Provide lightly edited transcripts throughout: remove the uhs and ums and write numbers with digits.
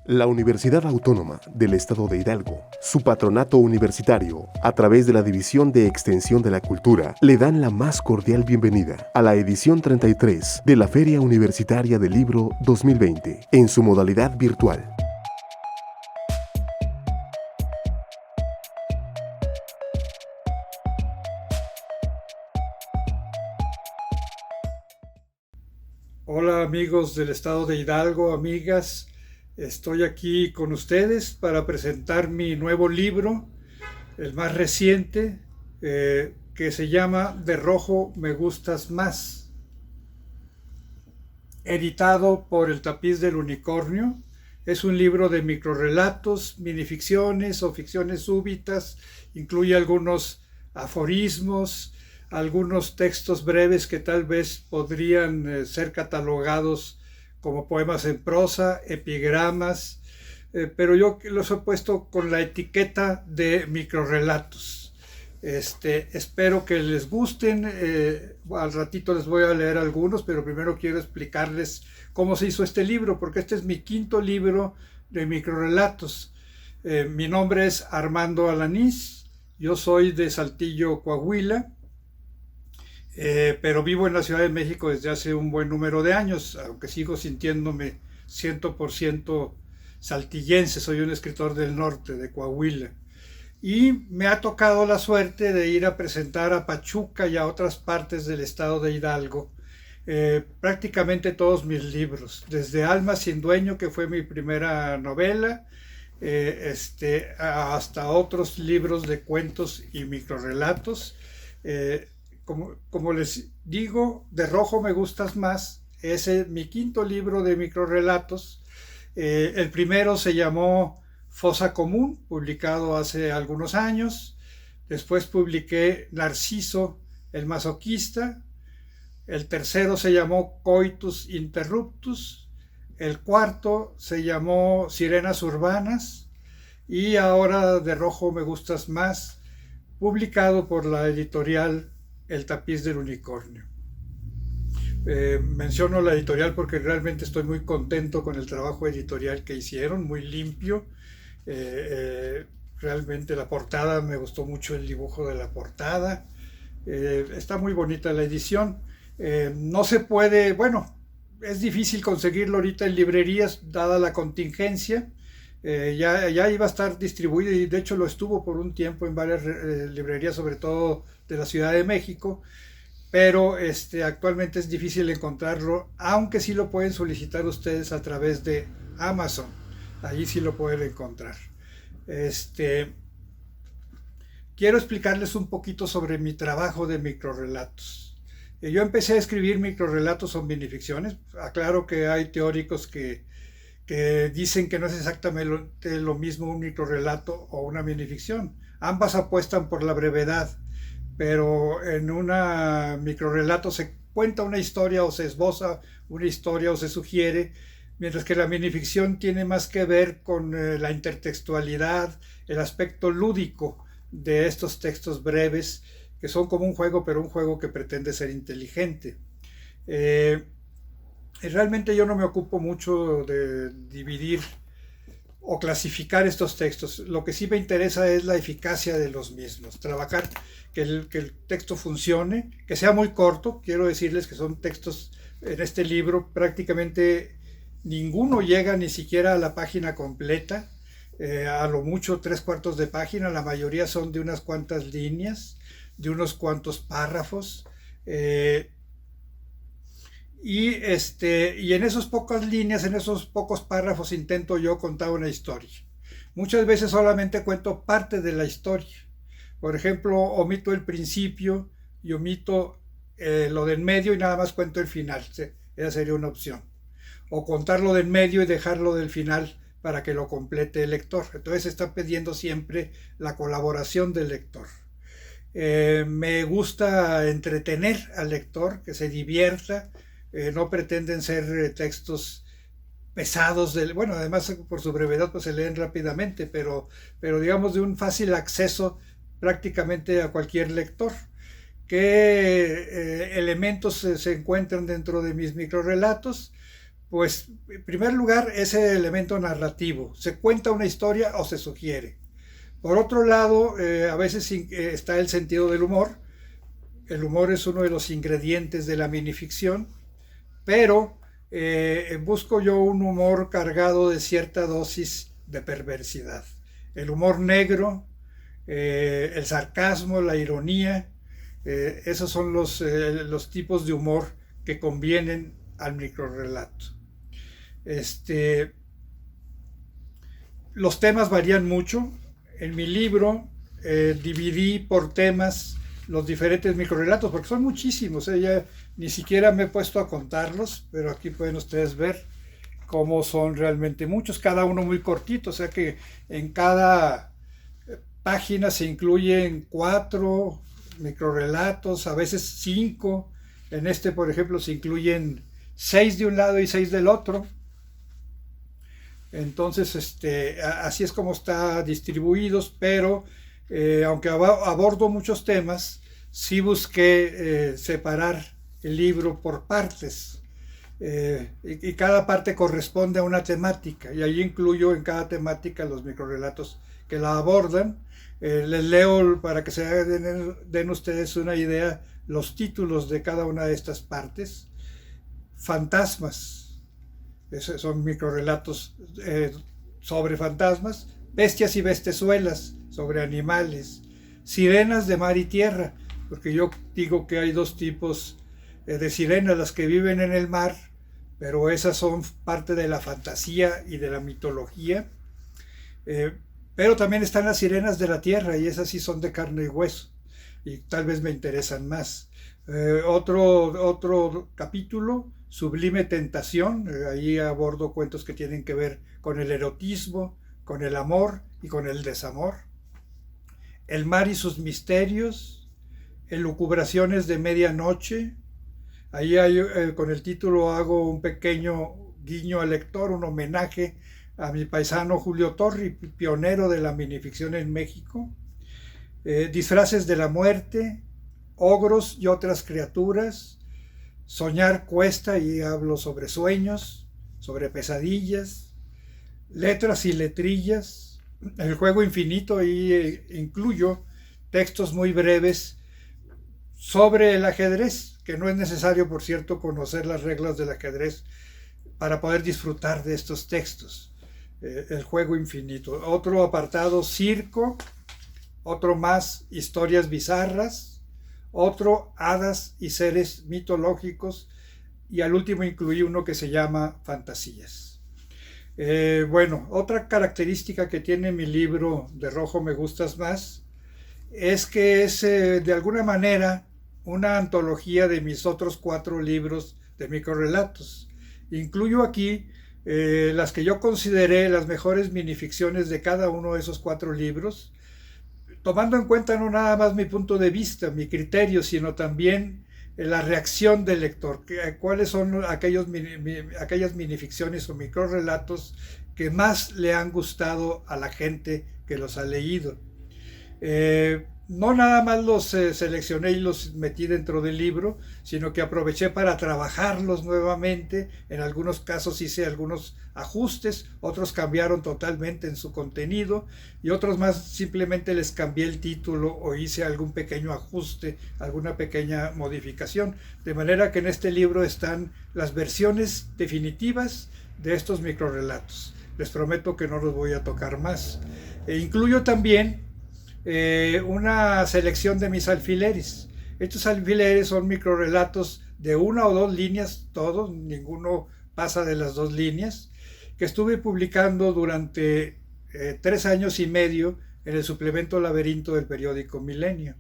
La Universidad Autónoma del Estado de Hidalgo, su patronato universitario, a través de la División de Extensión de la Cultura, le dan la más cordial bienvenida a la edición 33 de la Feria Universitaria del Libro 2020, en su modalidad virtual. Hola amigos del estado de Hidalgo, amigas, estoy aquí con ustedes para presentar mi nuevo libro, el más reciente, que se llama De rojo me gustas más, editado por El Tapiz del Unicornio. Es un libro de microrrelatos, minificciones o ficciones súbitas, incluye algunos aforismos, algunos textos breves que tal vez podrían ser catalogados como poemas en prosa, epigramas, pero yo los he puesto con la etiqueta de microrrelatos. Espero que les gusten, al ratito les voy a leer algunos, pero primero quiero explicarles cómo se hizo este libro, porque este es mi quinto libro de microrrelatos. Mi nombre es Armando Alanís, yo soy de Saltillo, Coahuila, pero vivo en la Ciudad de México desde hace un buen número de años, aunque sigo sintiéndome 100% saltillense, soy un escritor del norte, de Coahuila. Y me ha tocado la suerte de ir a presentar a Pachuca y a otras partes del estado de Hidalgo prácticamente todos mis libros, desde Alma sin dueño, que fue mi primera novela, hasta otros libros de cuentos y microrrelatos. Como les digo, De rojo me gustas más, es mi quinto libro de microrrelatos. El primero se llamó Fosa Común, publicado hace algunos años. Después publiqué Narciso el Masoquista. El tercero se llamó Coitus Interruptus. El cuarto se llamó Sirenas Urbanas. Y ahora De rojo me gustas más, publicado por la editorial El Tapiz del Unicornio. Menciono la editorial porque realmente estoy muy contento con el trabajo editorial que hicieron, muy limpio. Realmente la portada, me gustó mucho el dibujo de la portada. Está muy bonita la edición. No se puede, bueno, es difícil conseguirlo ahorita en librerías dada la contingencia. Ya iba a estar distribuido y de hecho lo estuvo por un tiempo en varias librerías, sobre todo de la Ciudad de México, pero actualmente es difícil encontrarlo, aunque sí lo pueden solicitar ustedes a través de Amazon. Allí sí lo pueden encontrar. Quiero explicarles un poquito sobre mi trabajo de microrrelatos. Yo empecé a escribir microrrelatos o minificciones. Aclaro que hay teóricos que dicen que no es exactamente lo mismo un microrrelato o una minificción. Ambas apuestan por la brevedad, pero en una microrrelato se cuenta una historia o se esboza una historia o se sugiere, mientras que la minificción tiene más que ver con la intertextualidad, el aspecto lúdico de estos textos breves, que son como un juego, pero un juego que pretende ser inteligente. Realmente yo no me ocupo mucho de dividir o clasificar estos textos. Lo que sí me interesa es la eficacia de los mismos. Trabajar que el texto funcione, que sea muy corto. Quiero decirles que son textos en este libro, prácticamente ninguno llega ni siquiera a la página completa. A lo mucho 3/4 de página. La mayoría son de unas cuantas líneas, de unos cuantos párrafos. Y en esas pocas líneas, en esos pocos párrafos, intento yo contar una historia. Muchas veces solamente cuento parte de la historia. Por ejemplo, omito el principio y omito lo del medio y nada más cuento el final. Esa sería una opción. O contarlo del medio y dejarlo del final para que lo complete el lector. Entonces está pidiendo siempre la colaboración del lector. Me gusta entretener al lector, que se divierta. No pretenden ser textos pesados, bueno, además por su brevedad pues se leen rápidamente, pero digamos de un fácil acceso prácticamente a cualquier lector. ¿Qué elementos se encuentran dentro de mis microrrelatos? Pues, en primer lugar, ese elemento narrativo. Se cuenta una historia o se sugiere. Por otro lado, a veces está el sentido del humor. El humor es uno de los ingredientes de la minificción, pero busco yo un humor cargado de cierta dosis de perversidad. El humor negro, el sarcasmo, la ironía, esos son los tipos de humor que convienen al microrrelato. Los temas varían mucho. En mi libro dividí por temas los diferentes microrelatos, porque son muchísimos, ya ni siquiera me he puesto a contarlos, pero aquí pueden ustedes ver cómo son realmente muchos, cada uno muy cortito, o sea que en cada página se incluyen 4 microrelatos, a veces 5. En este, por ejemplo, se incluyen 6 de un lado y 6 del otro. Entonces, así es como está distribuidos, pero aunque abordo muchos temas, sí busqué separar el libro por partes, y cada parte corresponde a una temática, y ahí incluyo en cada temática los microrelatos que la abordan. Les leo para que se den ustedes una idea los títulos de cada una de estas partes. Fantasmas. Esos son microrelatos sobre fantasmas. Bestias y bestezuelas, sobre animales. Sirenas de mar y tierra, porque yo digo que hay 2 tipos de sirenas, las que viven en el mar, pero esas son parte de la fantasía y de la mitología. Pero también están las sirenas de la tierra, y esas sí son de carne y hueso, y tal vez me interesan más. Otro capítulo, Sublime Tentación, ahí abordo cuentos que tienen que ver con el erotismo, con el amor y con el desamor. El mar y sus misterios, Elucubraciones de medianoche, ahí con el título hago un pequeño guiño al lector, un homenaje a mi paisano Julio Torri, pionero de la minificción en México. Disfraces de la muerte, Ogros y otras criaturas, Soñar cuesta, y hablo sobre sueños, sobre pesadillas, Letras y letrillas, El juego infinito, y incluyo textos muy breves sobre el ajedrez, que no es necesario, por cierto, conocer las reglas del ajedrez para poder disfrutar de estos textos. El juego infinito. Otro apartado, circo. Otro más, historias bizarras. Otro, hadas y seres mitológicos. Y al último incluí uno que se llama fantasías. Bueno, otra característica que tiene mi libro De rojo me gustas más es que es de alguna manera una antología de mis otros 4 libros de microrelatos. Incluyo aquí las que yo consideré las mejores minificciones de cada uno de esos 4 libros, tomando en cuenta no nada más mi punto de vista, mi criterio, sino también la reacción del lector, cuáles son aquellas minificciones o microrelatos que más le han gustado a la gente que los ha leído. No nada más los seleccioné y los metí dentro del libro, sino que aproveché para trabajarlos nuevamente. En algunos casos hice algunos ajustes, otros cambiaron totalmente en su contenido, y otros más simplemente les cambié el título o hice algún pequeño ajuste, alguna pequeña modificación. De manera que en este libro están las versiones definitivas de estos microrelatos. Les prometo que no los voy a tocar más. Incluyo también una selección de mis alfileres. Estos alfileres son microrelatos de 1 o 2 líneas, todos, ninguno pasa de las 2 líneas, que estuve publicando durante 3 años y medio en el suplemento Laberinto del periódico Milenio.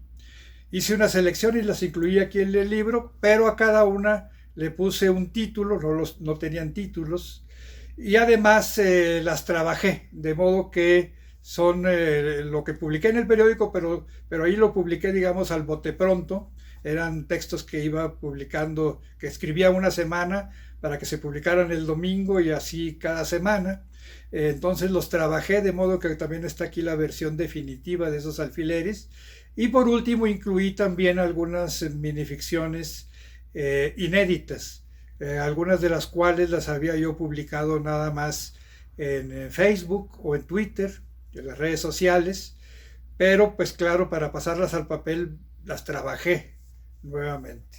Hice una selección y las incluí aquí en el libro, pero a cada una le puse un título, no tenían títulos, y además las trabajé, de modo que son lo que publiqué en el periódico, pero ahí lo publiqué, digamos, al bote pronto. Eran textos que iba publicando, que escribía una semana para que se publicaran el domingo, y así cada semana. Entonces los trabajé, de modo que también está aquí la versión definitiva de esos alfileres. Y por último incluí también algunas minificciones inéditas. algunas de las cuales las había yo publicado nada más en Facebook o en Twitter, en las redes sociales, pero pues claro, para pasarlas al papel las trabajé nuevamente.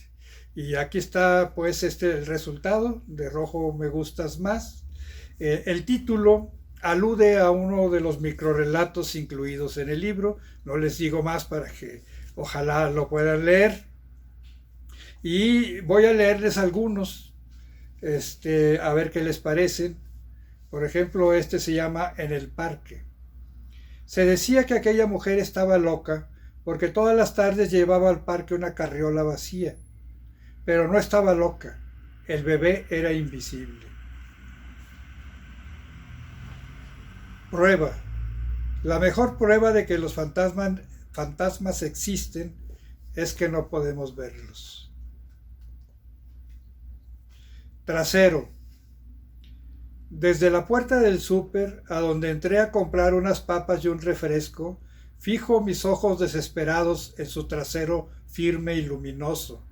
Y aquí está pues el resultado de Rojo me gustas más. El título alude a uno de los microrelatos incluidos en el libro, no les digo más para que ojalá lo puedan leer. Y voy a leerles algunos, a ver qué les parecen. Por ejemplo, este se llama En el parque. Se decía que aquella mujer estaba loca porque todas las tardes llevaba al parque una carriola vacía. Pero no estaba loca, el bebé era invisible. Prueba. La mejor prueba de que los fantasmas existen es que no podemos verlos. Trasero. Desde la puerta del súper, a donde entré a comprar unas papas y un refresco, fijo mis ojos desesperados en su trasero firme y luminoso.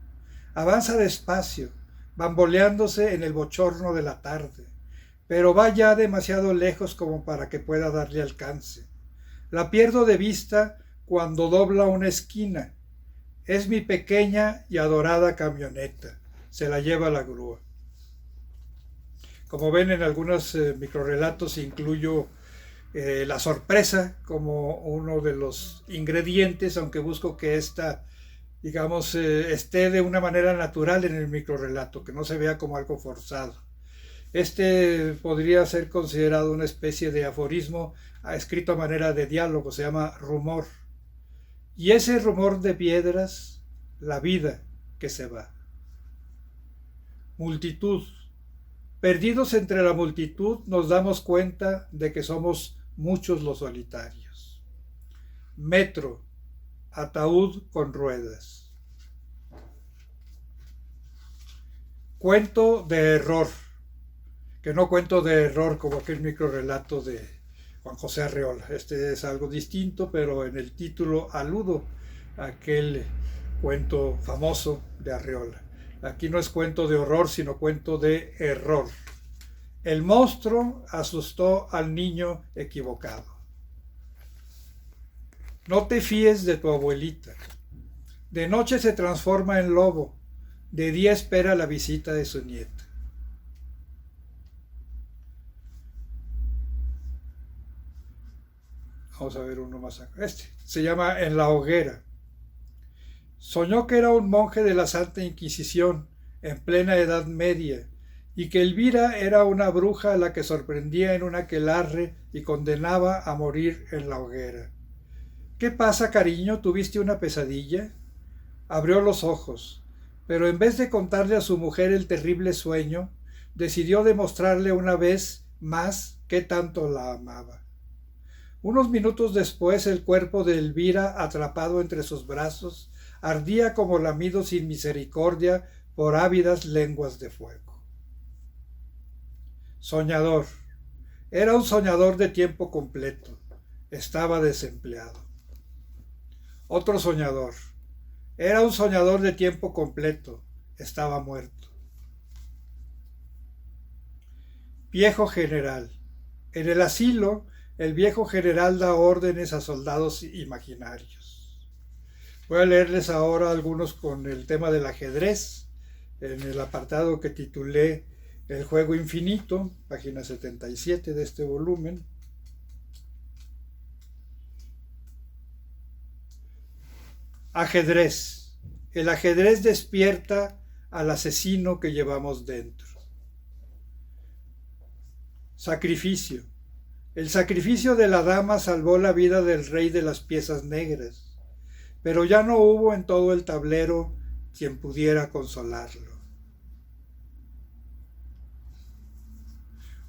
Avanza despacio, bamboleándose en el bochorno de la tarde, pero va ya demasiado lejos como para que pueda darle alcance. La pierdo de vista cuando dobla una esquina. Es mi pequeña y adorada camioneta. Se la lleva la grúa. Como ven, en algunos microrelatos incluyo la sorpresa como uno de los ingredientes, aunque busco que esta, digamos, esté de una manera natural en el microrelato, que no se vea como algo forzado. Este podría ser considerado una especie de aforismo escrito a manera de diálogo, se llama rumor. Y ese rumor de piedras, la vida que se va. Multitud. Perdidos entre la multitud nos damos cuenta de que somos muchos los solitarios. Metro. Ataúd con ruedas. Cuento de error, que no cuento de error como aquel microrelato de Juan José Arreola. Este es algo distinto, pero en el título aludo a aquel cuento famoso de Arreola. Aquí no es cuento de horror, sino cuento de error. El monstruo asustó al niño equivocado. No te fíes de tu abuelita. De noche se transforma en lobo. De día espera la visita de su nieta. Vamos a ver uno más acá. Este se llama En la hoguera. Soñó que era un monje de la Santa Inquisición en plena Edad Media y que Elvira era una bruja a la que sorprendía en un aquelarre y condenaba a morir en la hoguera. ¿Qué pasa, cariño? ¿Tuviste una pesadilla? Abrió los ojos, pero en vez de contarle a su mujer el terrible sueño, decidió demostrarle una vez más qué tanto la amaba. Unos minutos después, el cuerpo de Elvira, atrapado entre sus brazos, ardía como lamido sin misericordia por ávidas lenguas de fuego. Soñador. Era un soñador de tiempo completo. Estaba desempleado. Otro soñador. Era un soñador de tiempo completo. Estaba muerto. Viejo general. En el asilo, el viejo general da órdenes a soldados imaginarios. Voy a leerles ahora algunos con el tema del ajedrez, en el apartado que titulé El juego infinito, página 77 de este volumen. Ajedrez. El ajedrez despierta al asesino que llevamos dentro. Sacrificio. El sacrificio de la dama salvó la vida del rey de las piezas negras. Pero ya no hubo en todo el tablero quien pudiera consolarlo.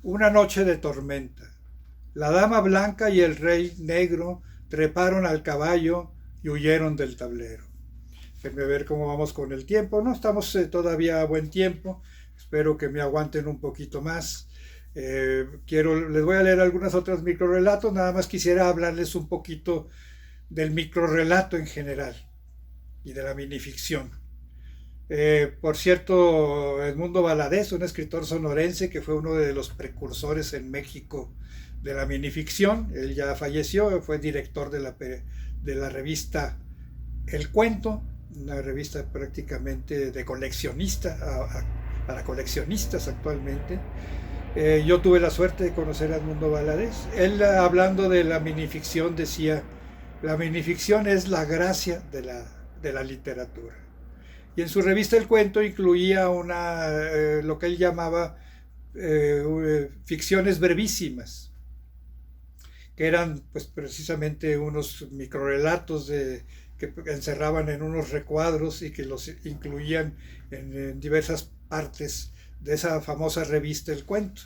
Una noche de tormenta. La dama blanca y el rey negro treparon al caballo y huyeron del tablero. Déjenme ver cómo vamos con el tiempo. No estamos todavía a buen tiempo. Espero que me aguanten un poquito más. Les voy a leer algunos otros microrelatos. Nada más quisiera hablarles un poquito del microrelato en general y de la minificción. Por cierto, Edmundo Valadez, un escritor sonorense que fue uno de los precursores en México de la minificción, él ya falleció, fue director de la revista El Cuento, una revista prácticamente de coleccionista, para coleccionistas actualmente. Yo tuve la suerte de conocer a Edmundo Valadez. Él, hablando de la minificción, decía: la minificción es la gracia de la literatura. Y en su revista El Cuento incluía lo que él llamaba ficciones brevísimas, que eran pues precisamente unos microrelatos que encerraban en unos recuadros y que los incluían en diversas partes de esa famosa revista El Cuento.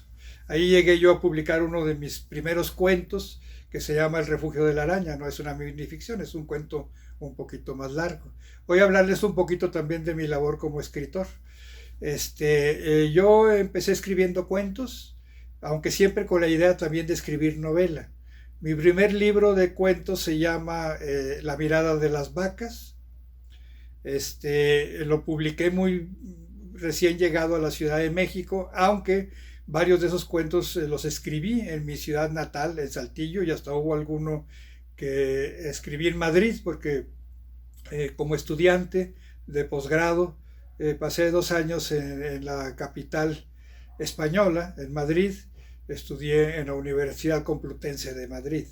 Ahí llegué yo a publicar uno de mis primeros cuentos, que se llama El refugio de la araña. No es una minificción, es un cuento un poquito más largo. Voy a hablarles un poquito también de mi labor como escritor. Yo empecé escribiendo cuentos, aunque siempre con la idea también de escribir novela. Mi primer libro de cuentos se llama La mirada de las vacas. Lo publiqué muy recién llegado a la Ciudad de México, aunque varios de esos cuentos los escribí en mi ciudad natal, en Saltillo, y hasta hubo alguno que escribí en Madrid, porque como estudiante de posgrado pasé 2 años en la capital española, en Madrid. Estudié en la Universidad Complutense de Madrid.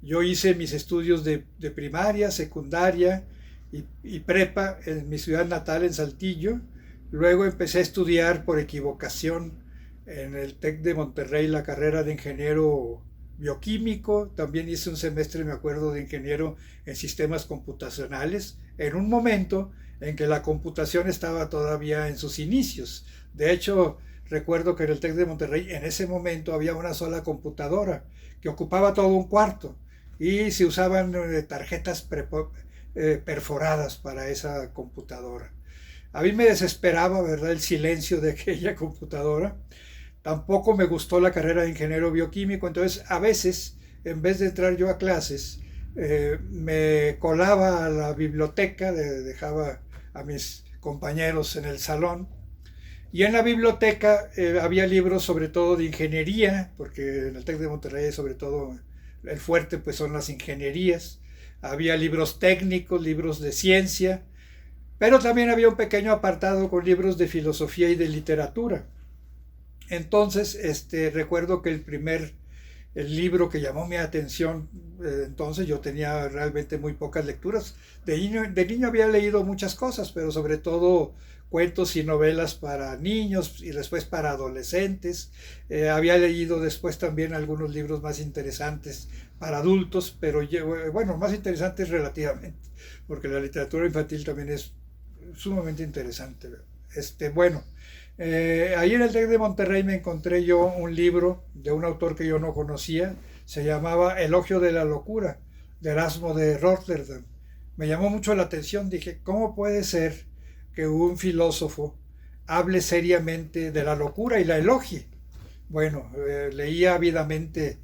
Yo hice mis estudios de primaria, secundaria y prepa en mi ciudad natal, en Saltillo. Luego empecé a estudiar por equivocación en el TEC de Monterrey la carrera de ingeniero bioquímico. También hice un semestre, me acuerdo, de ingeniero en sistemas computacionales, en un momento en que la computación estaba todavía en sus inicios. De hecho, recuerdo que en el TEC de Monterrey en ese momento había una sola computadora que ocupaba todo un cuarto y se usaban tarjetas perforadas para esa computadora. A mí me desesperaba, ¿verdad?, el silencio de aquella computadora. Tampoco me gustó la carrera de ingeniero bioquímico, entonces a veces, en vez de entrar yo a clases, me colaba a la biblioteca, dejaba a mis compañeros en el salón. Y en la biblioteca había libros sobre todo de ingeniería, porque en el TEC de Monterrey sobre todo el fuerte pues son las ingenierías. Había libros técnicos, libros de ciencia, pero también había un pequeño apartado con libros de filosofía y de literatura. Entonces, recuerdo que el libro que llamó mi atención, entonces yo tenía realmente muy pocas lecturas. De niño había leído muchas cosas, pero sobre todo cuentos y novelas para niños y después para adolescentes. Había leído después también algunos libros más interesantes para adultos, pero bueno, más interesantes relativamente, porque la literatura infantil también es sumamente interesante. Bueno, ahí en el TEC de Monterrey me encontré yo un libro de un autor que yo no conocía, se llamaba Elogio de la locura, de Erasmo de Rotterdam. Me llamó mucho la atención, dije, ¿cómo puede ser que un filósofo hable seriamente de la locura y la elogie? Bueno, leía ávidamente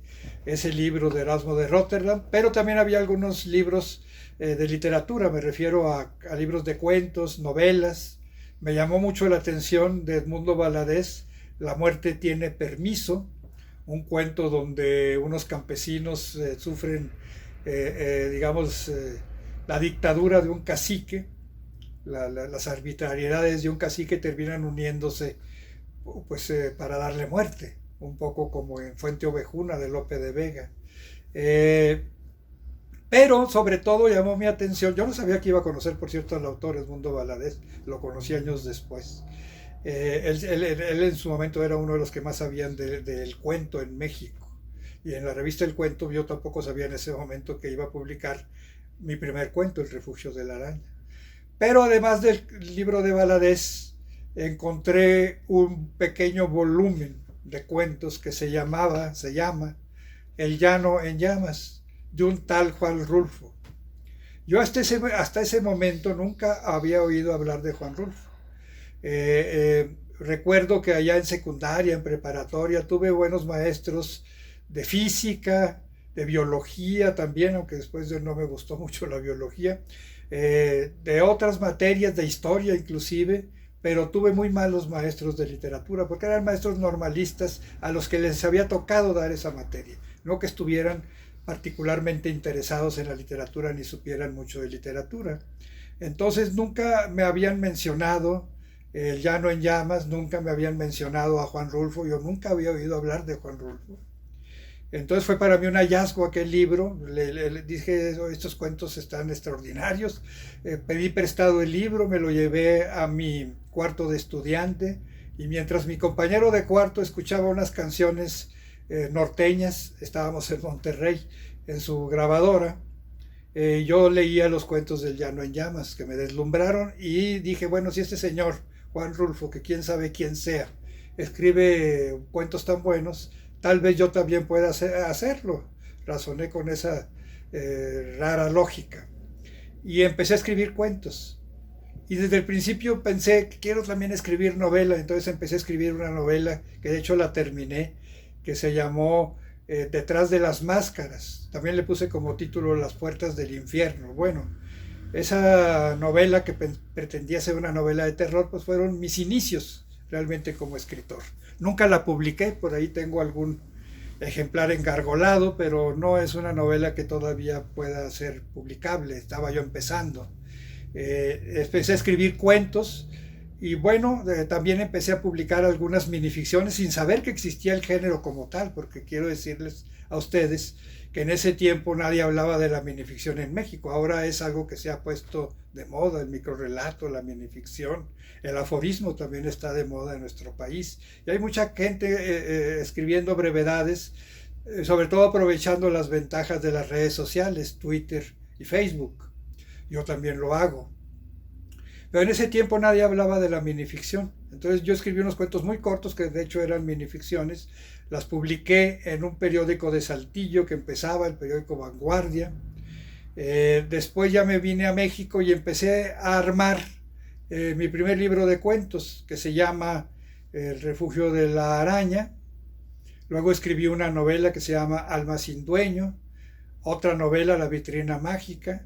ese libro de Erasmo de Rotterdam, pero también había algunos libros de literatura, me refiero a libros de cuentos, novelas. Me llamó mucho la atención de Edmundo Valadez, La muerte tiene permiso, un cuento donde unos campesinos sufren, digamos, la dictadura de un cacique. Las arbitrariedades de un cacique terminan uniéndose pues, para darle muerte, un poco como en Fuente Ovejuna de Lope de Vega. Pero sobre todo llamó mi atención, yo no sabía que iba a conocer, por cierto, al autor Edmundo Valadez, lo conocí años después. Él en su momento era uno de los que más sabían del cuento en México. Y en la revista El Cuento yo tampoco sabía en ese momento que iba a publicar mi primer cuento, El refugio de la araña. Pero además del libro de Valadez, encontré un pequeño volumen de cuentos que se llama El llano en llamas, de un tal Juan Rulfo. Yo hasta ese momento nunca había oído hablar de Juan Rulfo. Recuerdo que allá en secundaria, en preparatoria, tuve buenos maestros de física, de biología también, aunque después no me gustó mucho la biología. de otras materias, de historia inclusive, pero tuve muy malos maestros de literatura, porque eran maestros normalistas a los que les había tocado dar esa materia, no que estuvieran particularmente interesados en la literatura ni supieran mucho de literatura. Entonces nunca me habían mencionado El Llano en Llamas, nunca me habían mencionado a Juan Rulfo, yo nunca había oído hablar de Juan Rulfo. Entonces fue para mí un hallazgo aquel libro, le dije, estos cuentos están extraordinarios, pedí prestado el libro, me lo llevé a mi cuarto de estudiante y mientras mi compañero de cuarto escuchaba unas canciones norteñas, estábamos en Monterrey, en su grabadora, yo leía los cuentos del Llano en Llamas que me deslumbraron y dije, bueno, si este señor, Juan Rulfo, que quién sabe quién sea, escribe cuentos tan buenos, tal vez yo también pueda hacerlo. Razoné con esa rara lógica. Y empecé a escribir cuentos. Y desde el principio pensé que quiero también escribir novela. Entonces empecé a escribir una novela, que de hecho la terminé, que se llamó Detrás de las Máscaras. También le puse como título Las Puertas del Infierno. Bueno, esa novela que pretendía ser una novela de terror, pues fueron mis inicios realmente como escritor. Nunca la publiqué, por ahí tengo algún ejemplar engargolado, pero no es una novela que todavía pueda ser publicable, estaba yo empezando. Empecé a escribir cuentos y bueno, también empecé a publicar algunas minificciones sin saber que existía el género como tal, porque quiero decirles a ustedes que en ese tiempo nadie hablaba de la minificción en México. Ahora es algo que se ha puesto de moda, el microrrelato, la minificción, el aforismo también está de moda en nuestro país. Y hay mucha gente escribiendo brevedades, sobre todo aprovechando las ventajas de las redes sociales, Twitter y Facebook. Yo también lo hago. Pero en ese tiempo nadie hablaba de la minificción. Entonces yo escribí unos cuentos muy cortos que de hecho eran minificciones. Las publiqué en un periódico de Saltillo que empezaba, el periódico Vanguardia. Después ya me vine a México y empecé a armar mi primer libro de cuentos que se llama El Refugio de la Araña. Luego escribí una novela que se llama Alma sin Dueño. Otra novela, La Vitrina Mágica.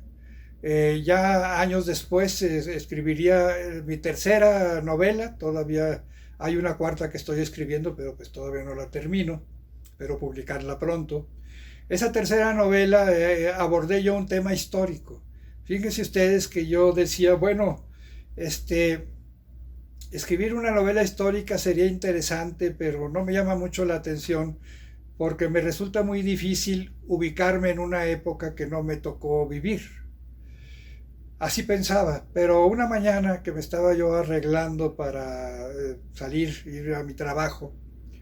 Ya años después escribiría mi tercera novela, todavía hay una cuarta que estoy escribiendo, pero pues todavía no la termino, espero publicarla pronto. Esa tercera novela abordé yo un tema histórico. Fíjense ustedes que yo decía, bueno, escribir una novela histórica sería interesante, pero no me llama mucho la atención porque me resulta muy difícil ubicarme en una época que no me tocó vivir. Así pensaba, pero una mañana que me estaba yo arreglando para ir a mi trabajo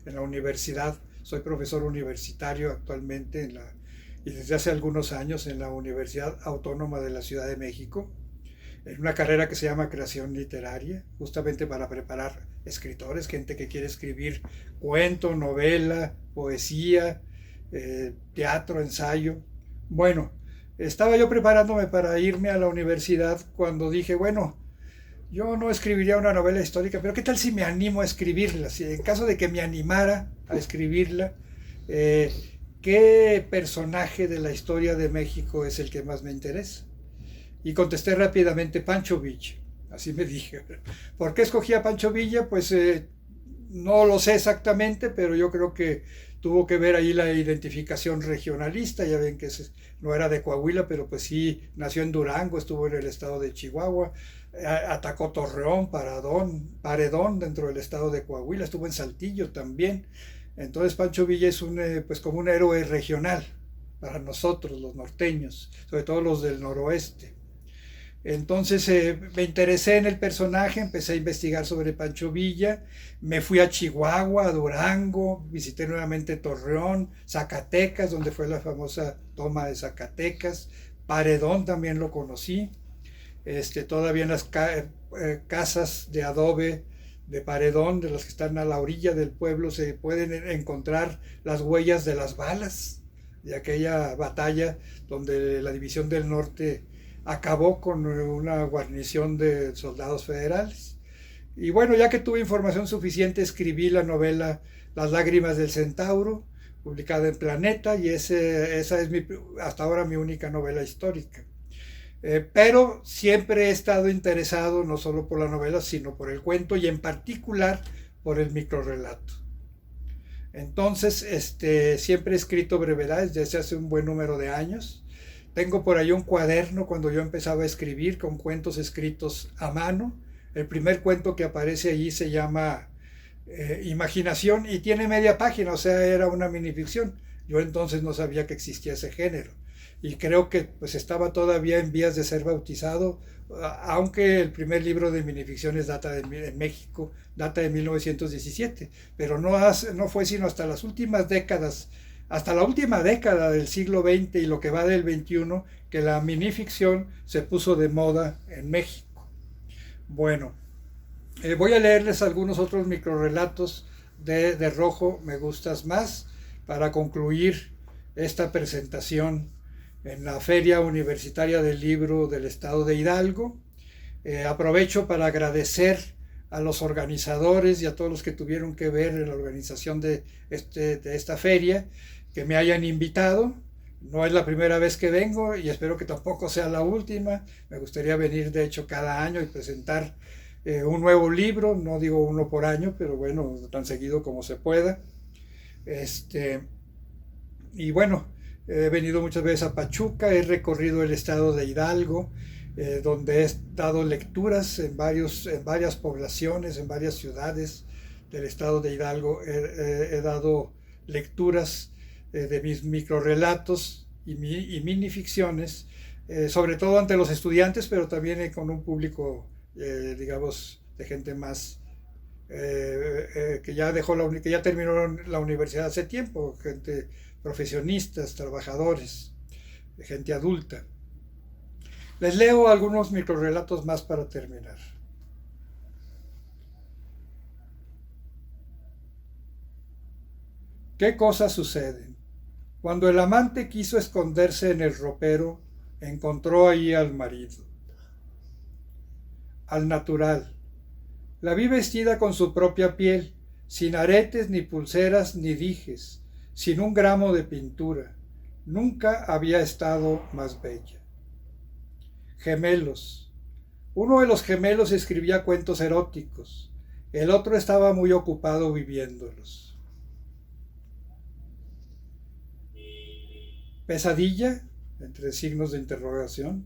en la universidad, soy profesor universitario actualmente y desde hace algunos años en la Universidad Autónoma de la Ciudad de México, en una carrera que se llama Creación Literaria, justamente para preparar escritores, gente que quiere escribir cuento, novela, poesía, teatro, ensayo. Bueno, estaba yo preparándome para irme a la universidad cuando dije, bueno, yo no escribiría una novela histórica, pero ¿qué tal si me animo a escribirla? Si en caso de que me animara a escribirla, ¿qué personaje de la historia de México es el que más me interesa? Y contesté rápidamente, Pancho Villa. Así me dije. ¿Por qué escogí a Pancho Villa? Pues no lo sé exactamente, pero yo creo que tuvo que ver ahí la identificación regionalista. Ya ven que no era de Coahuila, pero pues sí, nació en Durango, estuvo en el estado de Chihuahua, atacó Torreón, Paredón dentro del estado de Coahuila, estuvo en Saltillo también. Entonces Pancho Villa es pues como un héroe regional para nosotros, los norteños, sobre todo los del noroeste. Entonces me interesé en el personaje, empecé a investigar sobre Pancho Villa, me fui a Chihuahua, a Durango, visité nuevamente Torreón, Zacatecas, donde fue la famosa toma de Zacatecas, Paredón también lo conocí, todavía en las casas de adobe de Paredón, de las que están a la orilla del pueblo, se pueden encontrar las huellas de las balas de aquella batalla donde la División del Norte acabó con una guarnición de soldados federales. Y bueno, ya que tuve información suficiente, escribí la novela Las Lágrimas del Centauro, publicada en Planeta, y esa es hasta ahora mi única novela histórica. Pero siempre he estado interesado no solo por la novela, sino por el cuento y en particular por el microrrelato. Entonces, siempre he escrito brevedades desde hace un buen número de años. Tengo por ahí un cuaderno cuando yo empezaba a escribir con cuentos escritos a mano. El primer cuento que aparece allí se llama Imaginación y tiene media página, o sea, era una minificción. Yo entonces no sabía que existía ese género y creo que pues estaba todavía en vías de ser bautizado, aunque el primer libro de minificciones en México data de 1917, pero no fue sino hasta las últimas décadas, hasta la última década del siglo XX y lo que va del XXI, que la minificción se puso de moda en México. Bueno, voy a leerles algunos otros microrrelatos de Rojo Me Gustas Más para concluir esta presentación en la Feria Universitaria del Libro del Estado de Hidalgo. Aprovecho para agradecer a los organizadores y a todos los que tuvieron que ver en la organización de esta feria, que me hayan invitado. No es la primera vez que vengo y espero que tampoco sea la última. Me gustaría venir de hecho cada año y presentar un nuevo libro, no digo uno por año, pero bueno, tan seguido como se pueda. Y bueno, he venido muchas veces a Pachuca, he recorrido el estado de Hidalgo, donde he dado lecturas en varias poblaciones, en varias ciudades del estado de Hidalgo. He dado lecturas de mis microrrelatos y minificciones, sobre todo ante los estudiantes, pero también con un público, digamos, de gente más que ya terminó la universidad hace tiempo, gente profesionistas, trabajadores, gente adulta. Les leo algunos microrrelatos más para terminar. ¿Qué cosas suceden? Cuando el amante quiso esconderse en el ropero, encontró ahí al marido. Al natural. La vi vestida con su propia piel, sin aretes, ni pulseras, ni dijes, sin un gramo de pintura. Nunca había estado más bella. Gemelos. Uno de los gemelos escribía cuentos eróticos, el otro estaba muy ocupado viviéndolos. Pesadilla, entre signos de interrogación.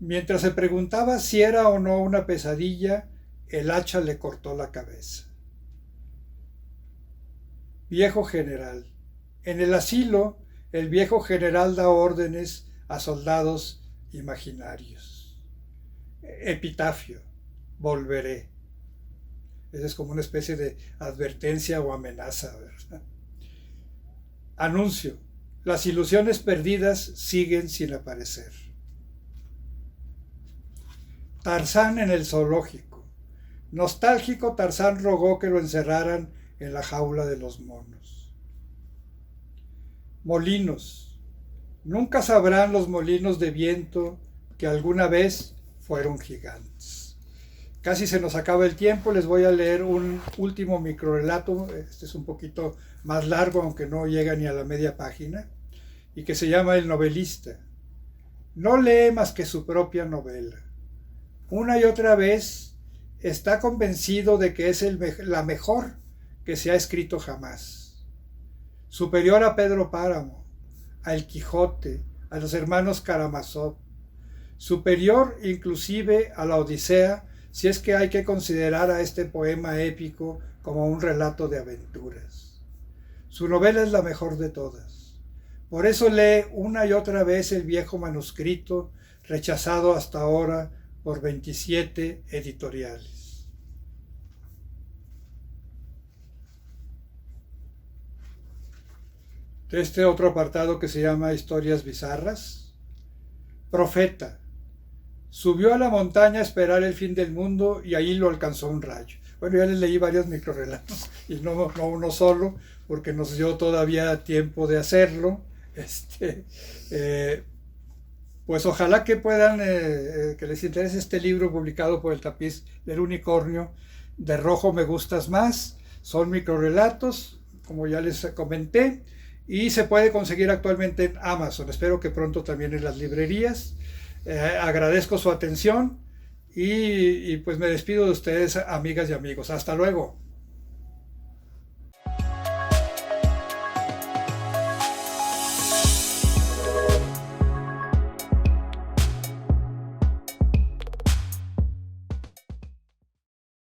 Mientras se preguntaba si era o no una pesadilla, el hacha le cortó la cabeza. Viejo general. En el asilo, el viejo general da órdenes a soldados imaginarios. Epitafio. Volveré. Esa es como una especie de advertencia o amenaza, ¿verdad? Anuncio. Las ilusiones perdidas siguen sin aparecer. Tarzán en el zoológico. Nostálgico, Tarzán rogó que lo encerraran en la jaula de los monos. Molinos. Nunca sabrán los molinos de viento que alguna vez fueron gigantes. Casi se nos acaba el tiempo, les voy a leer un último microrrelato, este es un poquito más largo, aunque no llega ni a la media página, y que se llama El novelista. No lee más que su propia novela. Una y otra vez está convencido de que es la mejor que se ha escrito jamás. Superior a Pedro Páramo, a El Quijote, a los hermanos Karamazov. Superior inclusive a la Odisea, si es que hay que considerar a este poema épico como un relato de aventuras. Su novela es la mejor de todas. Por eso lee una y otra vez el viejo manuscrito, rechazado hasta ahora por 27 editoriales. De este otro apartado que se llama Historias bizarras. Profeta. Subió a la montaña a esperar el fin del mundo y ahí lo alcanzó un rayo. Bueno, ya les leí varios microrrelatos y no uno solo, porque nos dio todavía tiempo de hacerlo. Pues ojalá que puedan, que les interese este libro publicado por El Tapiz del Unicornio, De Rojo Me Gustas Más. Son microrrelatos, como ya les comenté, y se puede conseguir actualmente en Amazon. Espero que pronto también en las librerías. Agradezco su atención y pues me despido de ustedes, amigas y amigos. Hasta luego.